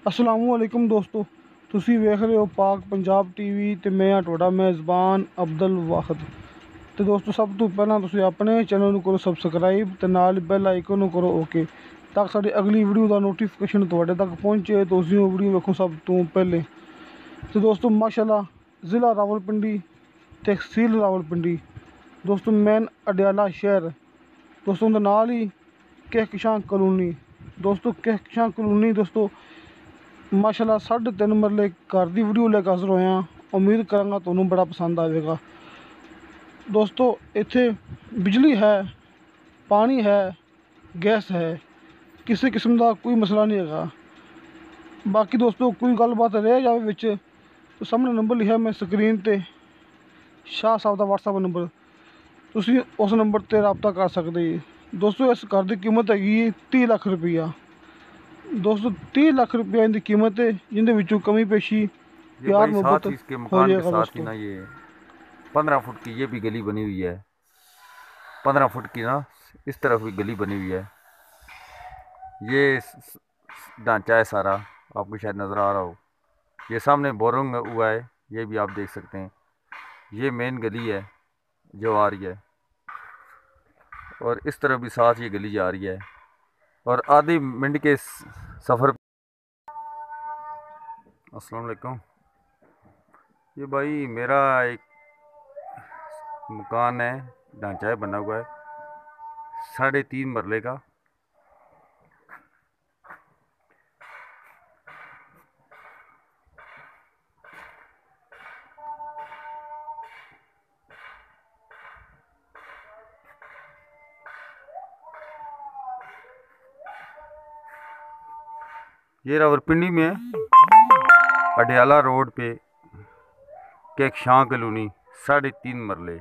अस्सलामुअलैकुम दोस्तों, तुसी वेख रहे हो पाक पंजाब टीवी ते मैं हाँ तुहाडा मेज़बान अब्दुल वाहिद। तो दोस्तों सब तो पहला तुसी अपने चैनल नूं करो सबसक्राइब ते नाल बैल आइकन नूं करो ओके, ताकि साडी अगली वीडियो का नोटिफिकेशन तुहाडे तक पहुँचे तो उस वीडियो वेखो सब तो पहले। तो दोस्तों माशाल्लाह ज़िला रावलपिंडी तहसील रावलपिंडी दोस्तों मेन अडियाला शहर दोस्तों उहदे नाल ही कहकशां कॉलोनी दोस्तों कहकशां कॉलोनी दोस्तों माशाल्लाह 3.5 मरले घर की वीडियो लेकर हाजिर होया। उम्मीद करांगा तुहानूं बड़ा पसंद आएगा। दोस्तों इत्थे बिजली है, पानी है, गैस है, किसी किस्म का कोई मसला नहीं है। बाकी दोस्तों कोई गलबात रह जाए विच तो सामने नंबर लिखा मैं स्क्रीन ते शाह साहब का व्हाट्सएप नंबर, तुसी उस नंबर ते रबता कर सकते जी। दोस्तों इस घर की कीमत हैगी 30 लाख रुपया। दोस्तों 30 लाख रुपया इनकी कीमत है, जिंदे विचों कमी पेशी प्यार मोहब्बत इसके हो मकान के जाएगा। साथ ही दोस्तों ना ये 15 फुट की ये भी गली बनी हुई है, 15 फुट की ना इस तरफ भी गली बनी हुई है। ये ढांचा है सारा, आपको शायद नज़र आ रहा हो। ये सामने बोरिंग हुआ है, ये भी आप देख सकते हैं। ये मेन गली है जो आ रही है, और इस तरफ भी साथ ये गली जा रही है, और आधी मिनट के सफ़र। अस्सलाम वालेकुम। ये भाई मेरा एक मकान है, ढांचा है बना हुआ है 3.5 मरले का। ये रावलपिंडी में अडियाला रोड पे कहकशां कॉलोनी 3.5 मरले।